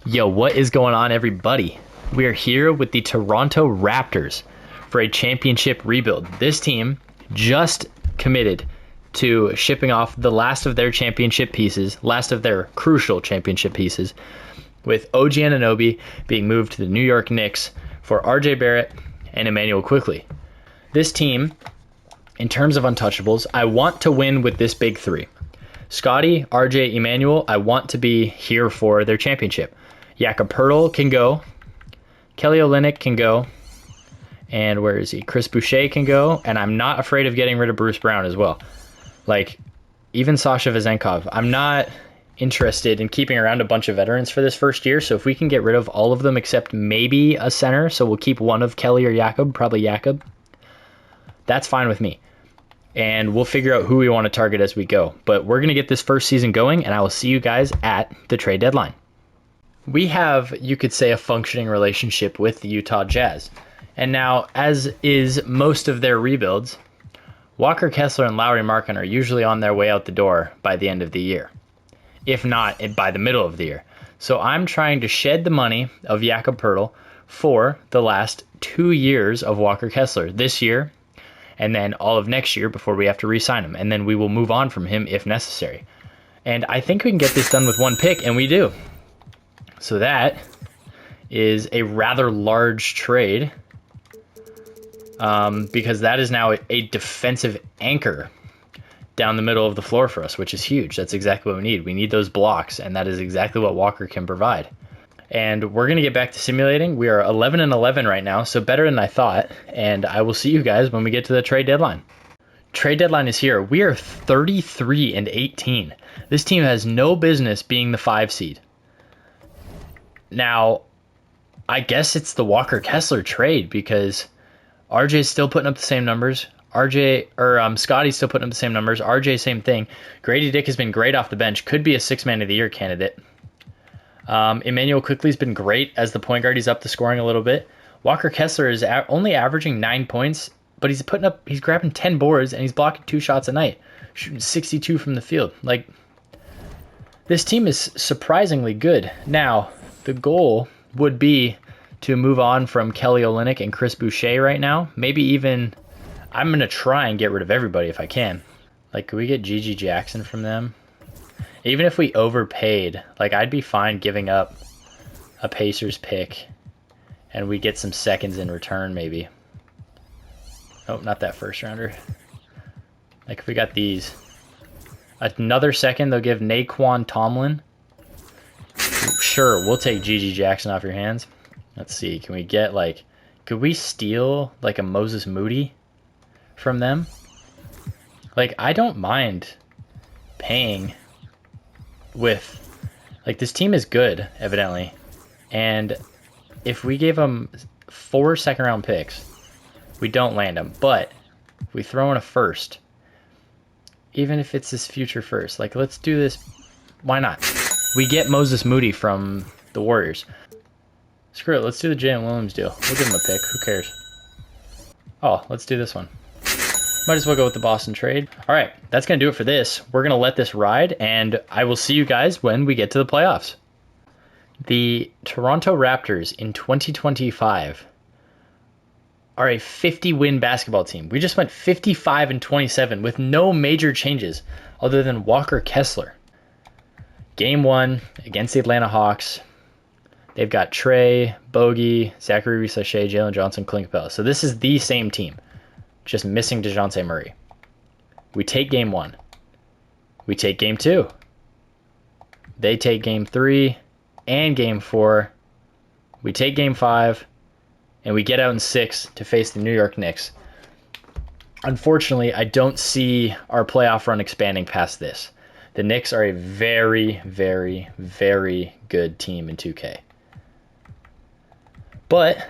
Yo, what is going on, everybody? We are here with the Toronto Raptors for a championship rebuild. This team just committed to shipping off the last of their championship pieces, last of their crucial championship pieces, with OG Anunoby being moved to the New York Knicks for RJ Barrett and Emmanuel Quickley. This team, in terms of untouchables, I want to win with this big three. Scotty, RJ, Emmanuel, I want to be here for their championship. Jakob Poeltl can go. Kelly Olynyk can go. And where is he? Chris Boucher can go. And I'm not afraid of getting rid of Bruce Brown as well. Like, even Sasha Vezenkov. I'm not interested in keeping around a bunch of veterans for this first year. So if we can get rid of all of them except maybe a center, so we'll keep one of Kelly or Jakob, probably Jakob, that's fine with me. And we'll figure out who we want to target as we go. But we're going to get this first season going, and I will see you guys at the trade deadline. We have, you could say, a functioning relationship with the Utah Jazz. And now, as is most of their rebuilds, Walker Kessler and Lauri Markkanen are usually on their way out the door by the end of the year, if not by the middle of the year. So I'm trying to shed the money of Jakob Poeltl for the last 2 years of Walker Kessler, this year, and then all of next year before we have to re-sign him. And then we will move on from him if necessary. And I think we can get this done with one pick, and we do. So that is a rather large trade because that is now a defensive anchor down the middle of the floor for us, which is huge. That's exactly what we need. We need those blocks, and that is exactly what Walker can provide. And we're going to get back to simulating. We are 11-11 right now, so better than I thought. And I will see you guys when we get to the trade deadline. Trade deadline is here. We are 33-18. This team has no business being the 5 seed. Now, I guess it's the Walker Kessler trade because RJ's still putting up the same numbers. Scotty's still putting up the same numbers. RJ, same thing. Grady Dick has been great off the bench. Could be a 6-man of the year candidate. Emmanuel Quickley's been great as the point guard. He's up the scoring a little bit. Walker Kessler is only averaging 9 points, but he's grabbing 10 boards and he's blocking 2 shots a night, shooting 62 from the field. Like, this team is surprisingly good. Now, the goal would be to move on from Kelly Olynyk and Chris Boucher right now. Maybe even, I'm going to try and get rid of everybody if I can. Like, could we get Gigi Jackson from them? Even if we overpaid, like, I'd be fine giving up a Pacers pick and we get some seconds in return maybe. Oh, not that first rounder. Like, if we got these. Another second, they'll give Naquan Tomlin. Sure, we'll take Gigi Jackson off your hands. Let's see, can we get, like, could we steal, like, a Moses Moody from them? Like, I don't mind paying with, like, this team is good, evidently. And if we gave them 4 second-round picks, we don't land them. But if we throw in a first, even if it's this future first, like, let's do this. Why not? We get Moses Moody from the Warriors. Screw it. Let's do the Jalen Williams deal. We'll give him a pick. Who cares? Oh, let's do this one. Might as well go with the Boston trade. All right. That's going to do it for this. We're going to let this ride, and I will see you guys when we get to the playoffs. The Toronto Raptors in 2025 are a 50-win basketball team. We just went 55-27 with no major changes other than Walker Kessler. Game 1 against the Atlanta Hawks. They've got Trey, Bogey, Zachary Reese-Shea, Jalen Johnson, Clint Capella. So this is the same team, just missing DeJounte Murray. We take Game 1. We take Game 2. They take Game 3 and Game 4. We take Game 5, and we get out in 6 to face the New York Knicks. Unfortunately, I don't see our playoff run expanding past this. The Knicks are a very, very, very good team in 2K. But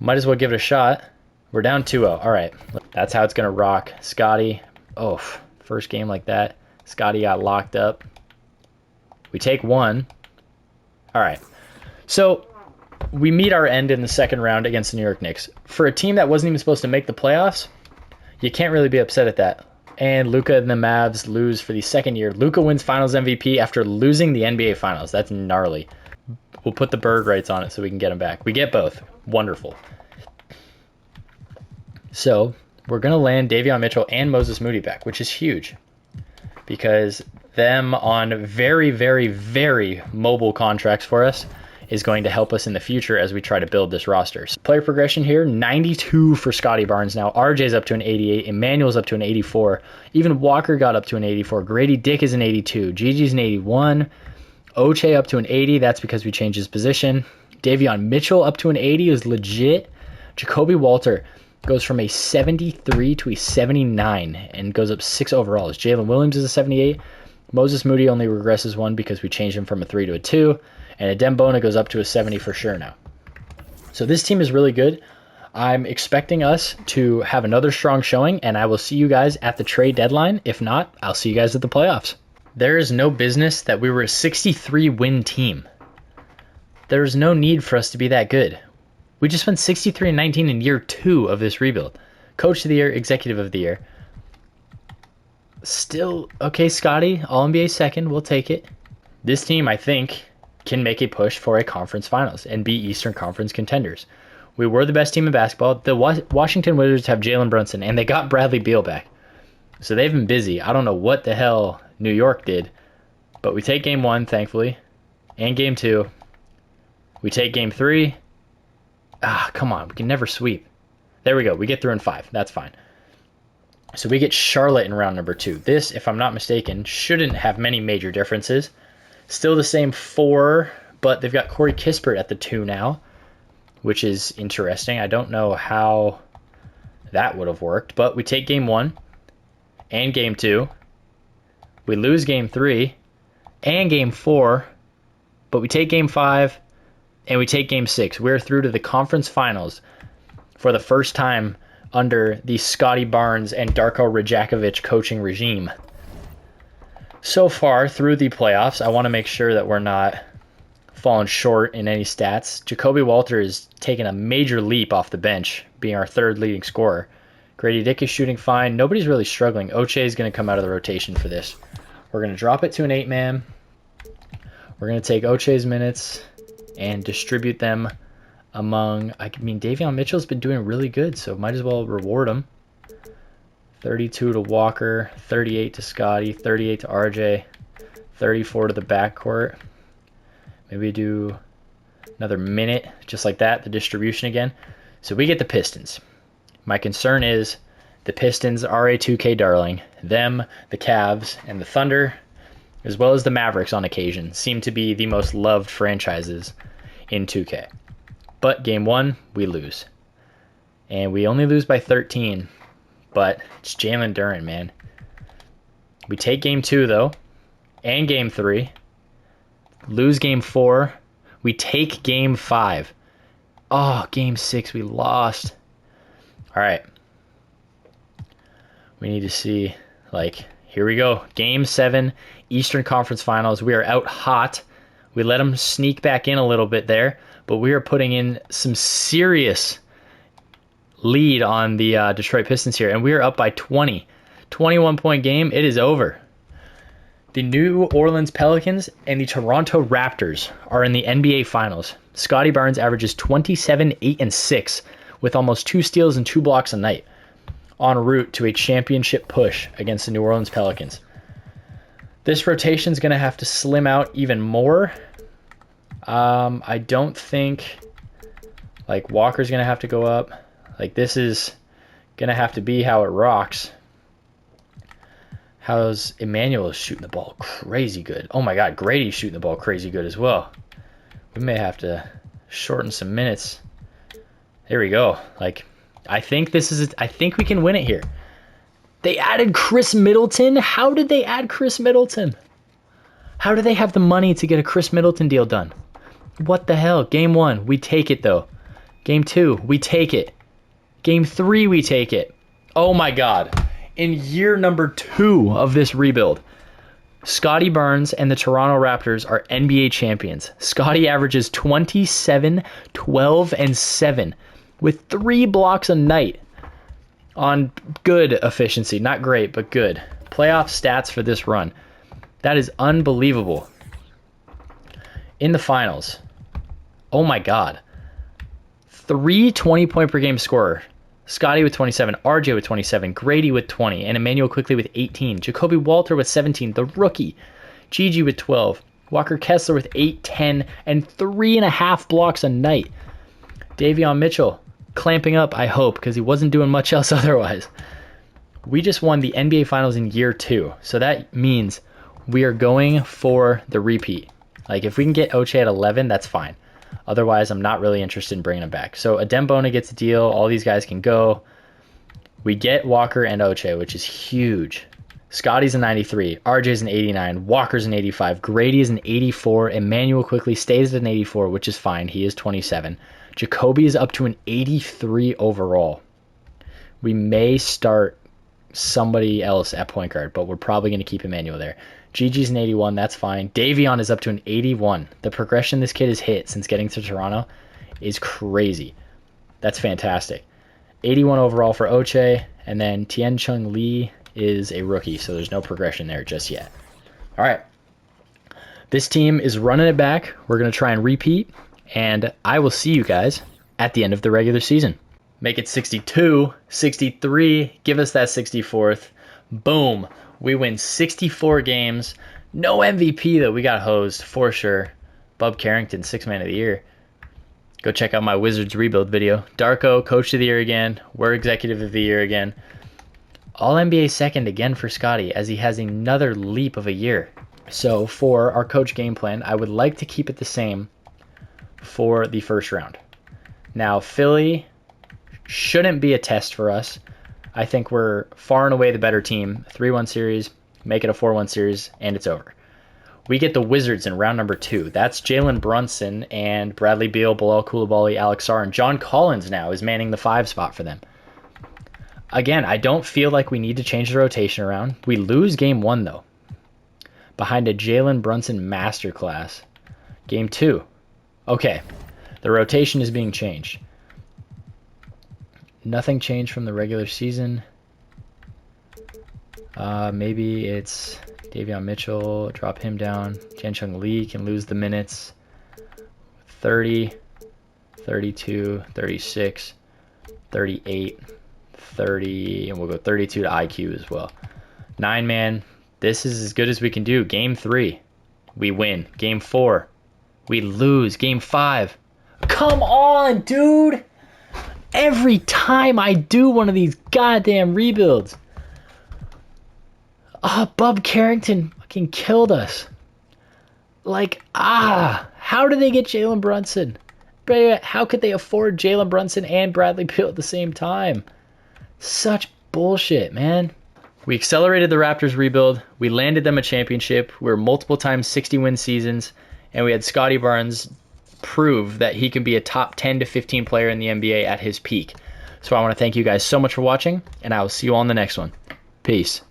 might as well give it a shot. We're down 2-0. All right. That's how it's going to rock. Scotty. Oh, first game like that. Scotty got locked up. We take 1. All right. So we meet our end in the second round against the New York Knicks. For a team that wasn't even supposed to make the playoffs, you can't really be upset at that. And Luka and the Mavs lose for the second year. Luka wins Finals MVP after losing the NBA Finals. That's gnarly. We'll put the bird rights on it so we can get them back. We get both. Wonderful. So we're going to land Davion Mitchell and Moses Moody back, which is huge because them on very, very, very mobile contracts for us is going to help us in the future as we try to build this roster. So player progression here, 92 for Scotty Barnes now. RJ's up to an 88. Emmanuel's up to an 84. Even Walker got up to an 84. Grady Dick is an 82. Gigi's an 81. Oche up to an 80. That's because we changed his position. Davion Mitchell up to an 80 is legit. Jacoby Walter goes from a 73 to a 79 and goes up 6 overalls. Jalen Williams is a 78. Moses Moody only regresses 1 because we changed him from a 3 to a 2. And Adembona goes up to a 70 for sure now. So this team is really good. I'm expecting us to have another strong showing, and I will see you guys at the trade deadline. If not, I'll see you guys at the playoffs. There is no business that we were a 63-win team. There's no need for us to be that good. We just went 63-19 in year 2 of this rebuild. Coach of the year, executive of the year. Still, okay, Scotty, All-NBA second, we'll take it. This team, I think, can make a push for a conference finals and be Eastern Conference contenders. We were the best team in basketball. The Washington Wizards have Jalen Brunson, and they got Bradley Beal back. So they've been busy. I don't know what the hell New York did, but we take game 1, thankfully, and game 2. We take game 3. Come on. We can never sweep. There we go. We get through in 5. That's fine. So we get Charlotte in round number 2. This, if I'm not mistaken, shouldn't have many major differences. Still the same 4, but they've got Corey Kispert at the 2 now, which is interesting. I don't know how that would have worked, but we take game 1 and game 2. We lose game 3 and game 4, but we take game 5 and we take game 6. We're through to the conference finals for the first time under the Scotty Barnes and Darko Rajakovic coaching regime. So far through the playoffs, I want to make sure that we're not falling short in any stats. Jacoby Walter is taking a major leap off the bench, being our 3rd leading scorer. Grady Dick is shooting fine. Nobody's really struggling. Oche is going to come out of the rotation for this. We're going to drop it to an 8-man. We're going to take Oche's minutes and distribute them among... Davion Mitchell's been doing really good, so might as well reward him. 32 to Walker, 38 to Scotty, 38 to RJ, 34 to the backcourt. Maybe do another minute, just like that, the distribution again. So we get the Pistons. My concern is the Pistons are a 2K darling. Them, the Cavs, and the Thunder, as well as the Mavericks on occasion, seem to be the most loved franchises in 2K. But game 1, we lose. And we only lose by 13. But it's Jalen Duren, man. We take game 2, though, and game 3. Lose game 4. We take game 5. Oh, game 6, we lost. All right. We need to see, here we go. Game 7, Eastern Conference Finals. We are out hot. We let them sneak back in a little bit there, but we are putting in some serious lead on the Detroit Pistons here, and we are up by 20. 21-point game. It is over. The New Orleans Pelicans and the Toronto Raptors are in the NBA Finals. Scotty Barnes averages 27, 8, and 6 with almost 2 steals and 2 blocks a night, en route to a championship push against the New Orleans Pelicans. This rotation is going to have to slim out even more. I don't think Walker's going to have to go up. This is going to have to be how it rocks. How's Emmanuel shooting the ball crazy good? Oh my God, Grady's shooting the ball crazy good as well. We may have to shorten some minutes. There we go. I think we can win it here. They added Chris Middleton. How did they add Chris Middleton? How do they have the money to get a Chris Middleton deal done? What the hell? Game 1, we take it though. Game 2, we take it. Game 3, we take it. Oh my God. In year number 2 of this rebuild, Scotty Barnes and the Toronto Raptors are NBA champions. Scotty averages 27, 12, and 7 with 3 blocks a night on good efficiency. Not great, but good. Playoff stats for this run. That is unbelievable. In the finals, Oh my God. 3 20-point per game scorer. Scotty with 27, RJ with 27, Grady with 20, and Emmanuel Quickly with 18. Jacoby Walter with 17, the rookie. Gigi with 12. Walker Kessler with 8, 10, and 3.5 blocks a night. Davion Mitchell clamping up, I hope, because he wasn't doing much else otherwise. We just won the NBA Finals in year 2, so that means we are going for the repeat. Like, if we can get Oche at 11, that's fine. Otherwise, I'm not really interested in bringing him back. So Adembona gets a deal. All these guys can go. We get Walker and Oche, which is huge. Scotty's an 93. RJ's an 89. Walker's an 85. Grady is an 84. Emmanuel Quickly stays at an 84, which is fine. He is 27. Jacoby is up to an 83 overall. We may start somebody else at point guard, but we're probably going to keep Emmanuel there. Gigi's an 81. That's fine. Davion is up to an 81. The progression this kid has hit since getting to Toronto is crazy. That's fantastic. 81 overall for Oche, and then Tien Chung Lee is a rookie, so there's no progression there just yet. All right. This team is running it back. We're going to try and repeat, and I will see you guys at the end of the regular season. Make it 62, 63, give us that 64th. Boom. We win 64 games. No MVP, though. We got hosed for sure. Bub Carrington, 6th Man of the Year. Go check out my Wizards rebuild video. Darko, Coach of the Year again. We're Executive of the Year again. All NBA second again for Scotty, as he has another leap of a year. So for our coach game plan, I would like to keep it the same for the first round. Now, Philly shouldn't be a test for us. I think we're far and away the better team. 3-1 series, make it a 4-1 series, and it's over. We get the Wizards in round number 2. That's Jalen Brunson and Bradley Beal, Bilal Coulibaly, Alex Sarr, and John Collins now is manning the 5 spot for them. Again, I don't feel like we need to change the rotation around. We lose game 1, though, behind a Jalen Brunson masterclass. Game 2. Okay, the rotation is being changed. Nothing changed from the regular season. Maybe it's Davion Mitchell, drop him down. Tien Chung Lee can lose the minutes. 30, 32, 36, 38, 30, and we'll go 32 to IQ as well. 9-man, this is as good as we can do. Game 3, we win. Game 4, we lose. Game 5, come on, dude! Every time I do one of these goddamn rebuilds. Bub Carrington fucking killed us. Like, how did they get Jalen Brunson? How could they afford Jalen Brunson and Bradley Beal at the same time? Such bullshit, man. We accelerated the Raptors rebuild. We landed them a championship. We were multiple times 60-win seasons. And we had Scotty Barnes prove that he can be a top 10 to 15 player in the NBA at his peak. So I want to thank you guys so much for watching, and I will see you all in the next one. Peace.